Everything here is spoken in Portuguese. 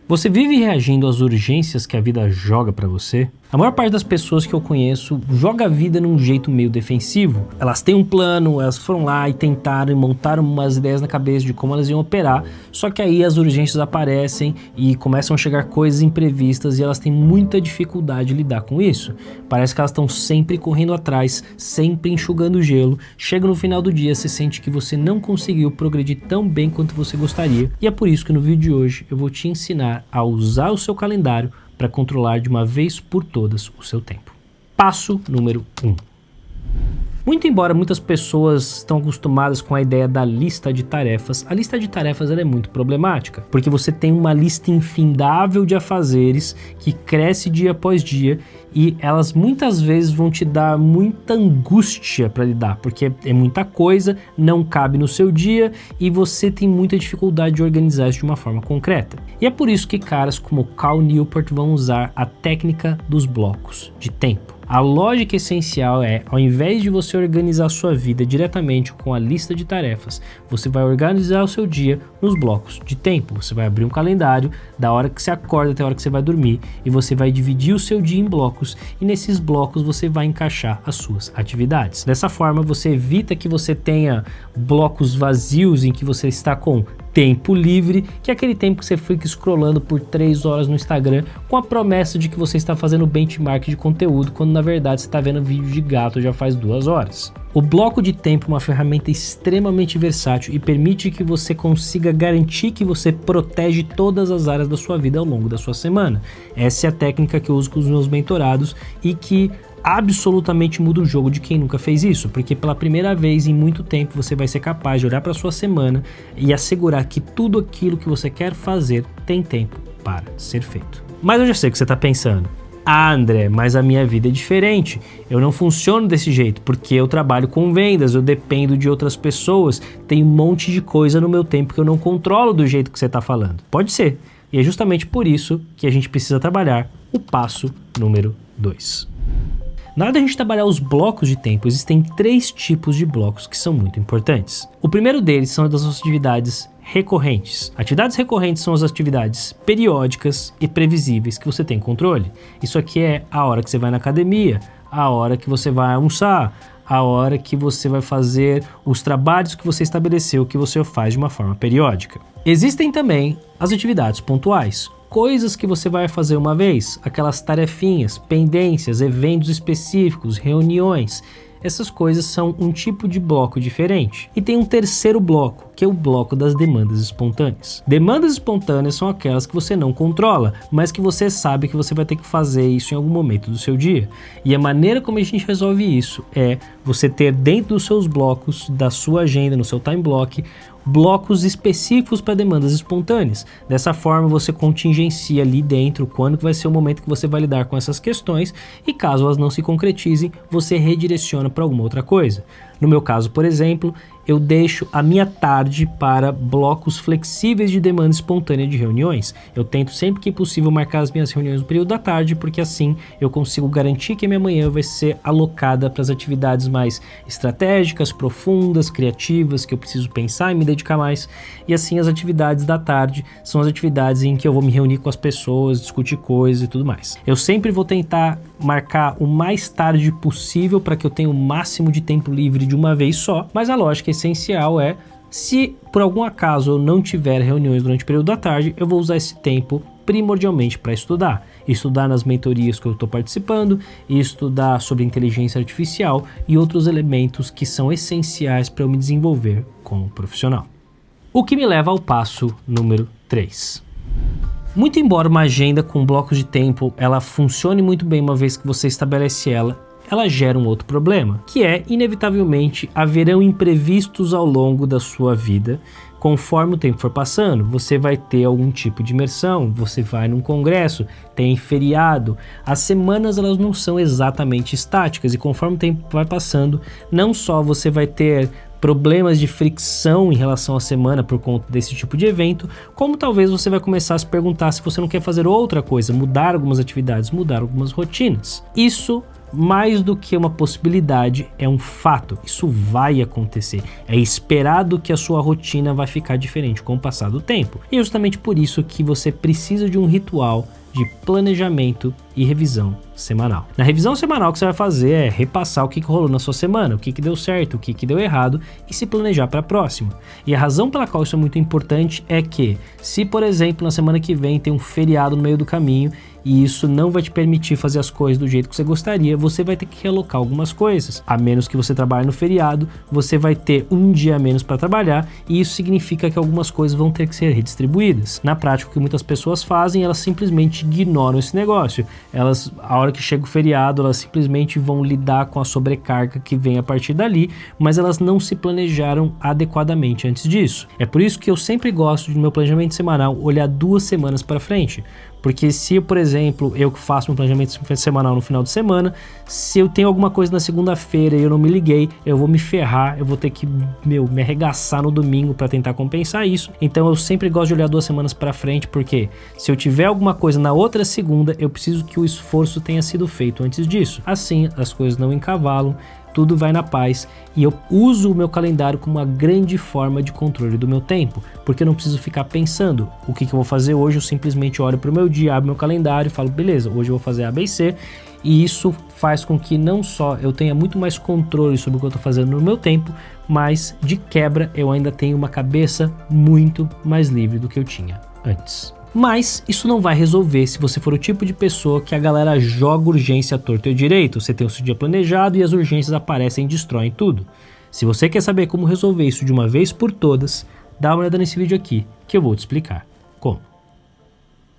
Você vive reagindo às urgências que a vida joga pra você? A maior parte das pessoas que eu conheço joga a vida num jeito meio defensivo. Elas têm um plano, elas foram lá e tentaram e montaram umas ideias na cabeça de como elas iam operar, só que aí as urgências aparecem e começam a chegar coisas imprevistas e elas têm muita dificuldade de lidar com isso. Parece que elas estão sempre correndo atrás, sempre enxugando gelo. Chega no final do dia, você sente que você não conseguiu progredir tão bem quanto você gostaria, e é por isso que no vídeo de hoje eu vou te ensinar a usar o seu calendário para controlar de uma vez por todas o seu tempo. Passo número 1. Muito embora muitas pessoas estão acostumadas com a ideia da lista de tarefas, a lista de tarefas ela é muito problemática, porque você tem uma lista infindável de afazeres que cresce dia após dia e elas muitas vezes vão te dar muita angústia para lidar, porque é muita coisa, não cabe no seu dia e você tem muita dificuldade de organizar isso de uma forma concreta. E é por isso que caras como Cal Newport vão usar a técnica dos blocos de tempo. A lógica essencial é, ao invés de você organizar a sua vida diretamente com a lista de tarefas, você vai organizar o seu dia nos blocos de tempo. Você vai abrir um calendário da hora que você acorda até a hora que você vai dormir e você vai dividir o seu dia em blocos e nesses blocos você vai encaixar as suas atividades. Dessa forma você evita que você tenha blocos vazios em que você está com tempo livre, que é aquele tempo que você fica scrollando por 3 horas no Instagram com a promessa de que você está fazendo benchmark de conteúdo, quando na verdade você está vendo vídeo de gato já faz 2 horas. O bloco de tempo é uma ferramenta extremamente versátil e permite que você consiga garantir que você protege todas as áreas da sua vida ao longo da sua semana. Essa é a técnica que eu uso com os meus mentorados e que absolutamente muda o jogo de quem nunca fez isso, porque pela primeira vez em muito tempo você vai ser capaz de olhar para sua semana e assegurar que tudo aquilo que você quer fazer tem tempo para ser feito. Mas eu já sei o que você está pensando. Ah, André, mas a minha vida é diferente, eu não funciono desse jeito, porque eu trabalho com vendas, eu dependo de outras pessoas, tem um monte de coisa no meu tempo que eu não controlo do jeito que você está falando. Pode ser, e é justamente por isso que a gente precisa trabalhar o passo número 2. Na hora da gente trabalhar os blocos de tempo, existem 3 tipos de blocos que são muito importantes. O primeiro deles são das atividades recorrentes. Atividades recorrentes são as atividades periódicas e previsíveis que você tem controle. Isso aqui é a hora que você vai na academia, a hora que você vai almoçar, a hora que você vai fazer os trabalhos que você estabeleceu que você faz de uma forma periódica. Existem também as atividades pontuais. Coisas que você vai fazer uma vez, aquelas tarefinhas, pendências, eventos específicos, reuniões. Essas coisas são um tipo de bloco diferente. E tem um terceiro bloco, que é o bloco das demandas espontâneas. Demandas espontâneas são aquelas que você não controla, mas que você sabe que você vai ter que fazer isso em algum momento do seu dia. E a maneira como a gente resolve isso é você ter dentro dos seus blocos, da sua agenda, no seu time block, blocos específicos para demandas espontâneas. Dessa forma você contingencia ali dentro quando que vai ser o momento que você vai lidar com essas questões e caso elas não se concretizem, você redireciona para alguma outra coisa. No meu caso, por exemplo, eu deixo a minha tarde para blocos flexíveis de demanda espontânea de reuniões. Eu tento sempre que possível marcar as minhas reuniões no período da tarde, porque assim eu consigo garantir que a minha manhã vai ser alocada para as atividades mais estratégicas, profundas, criativas, que eu preciso pensar e me dedicar mais. E assim as atividades da tarde são as atividades em que eu vou me reunir com as pessoas, discutir coisas e tudo mais. Eu sempre vou tentar marcar o mais tarde possível para que eu tenha o máximo de tempo livre de uma vez só, mas a lógica essencial é, se por algum acaso eu não tiver reuniões durante o período da tarde, eu vou usar esse tempo primordialmente para estudar nas mentorias que eu estou participando, e estudar sobre inteligência artificial e outros elementos que são essenciais para eu me desenvolver como profissional. O que me leva ao passo número 3. Muito embora uma agenda com blocos de tempo ela funcione muito bem uma vez que você estabelece ela gera um outro problema, que é, inevitavelmente, haverão imprevistos ao longo da sua vida. Conforme o tempo for passando, você vai ter algum tipo de imersão, você vai num congresso, tem feriado. As semanas elas não são exatamente estáticas e conforme o tempo vai passando, não só você vai ter problemas de fricção em relação à semana por conta desse tipo de evento, como talvez você vai começar a se perguntar se você não quer fazer outra coisa, mudar algumas atividades, mudar algumas rotinas. Isso mais do que uma possibilidade, é um fato. Isso vai acontecer. É esperado que a sua rotina vai ficar diferente com o passar do tempo. E é justamente por isso que você precisa de um ritual de planejamento e revisão semanal. Na revisão semanal, o que você vai fazer é repassar o que rolou na sua semana, o que deu certo, o que deu errado e se planejar para a próxima. E a razão pela qual isso é muito importante é que, se por exemplo na semana que vem tem um feriado no meio do caminho e isso não vai te permitir fazer as coisas do jeito que você gostaria, você vai ter que realocar algumas coisas. A menos que você trabalhe no feriado, você vai ter um dia a menos para trabalhar e isso significa que algumas coisas vão ter que ser redistribuídas. Na prática, o que muitas pessoas fazem, elas simplesmente ignoram esse negócio. Elas, a hora que chega o feriado, elas simplesmente vão lidar com a sobrecarga que vem a partir dali, mas elas não se planejaram adequadamente antes disso. É por isso que eu sempre gosto de, no meu planejamento semanal, olhar 2 semanas para frente. Porque se, por exemplo, eu que faço meu planejamento semanal no final de semana, se eu tenho alguma coisa na segunda-feira e eu não me liguei, eu vou me ferrar, eu vou ter que, me arregaçar no domingo para tentar compensar isso. Então eu sempre gosto de olhar 2 semanas para frente, porque se eu tiver alguma coisa na outra segunda, eu preciso que o esforço tenha sido feito antes disso. Assim, as coisas não encavalam, tudo vai na paz e eu uso o meu calendário como uma grande forma de controle do meu tempo, porque eu não preciso ficar pensando o que eu vou fazer hoje, eu simplesmente olho para o meu dia, abro meu calendário e falo, beleza, hoje eu vou fazer A, B e C, e isso faz com que não só eu tenha muito mais controle sobre o que eu estou fazendo no meu tempo, mas de quebra eu ainda tenho uma cabeça muito mais livre do que eu tinha antes. Mas isso não vai resolver se você for o tipo de pessoa que a galera joga urgência à torto e à direito. Você tem o seu dia planejado e as urgências aparecem e destroem tudo. Se você quer saber como resolver isso de uma vez por todas, dá uma olhada nesse vídeo aqui, que eu vou te explicar como.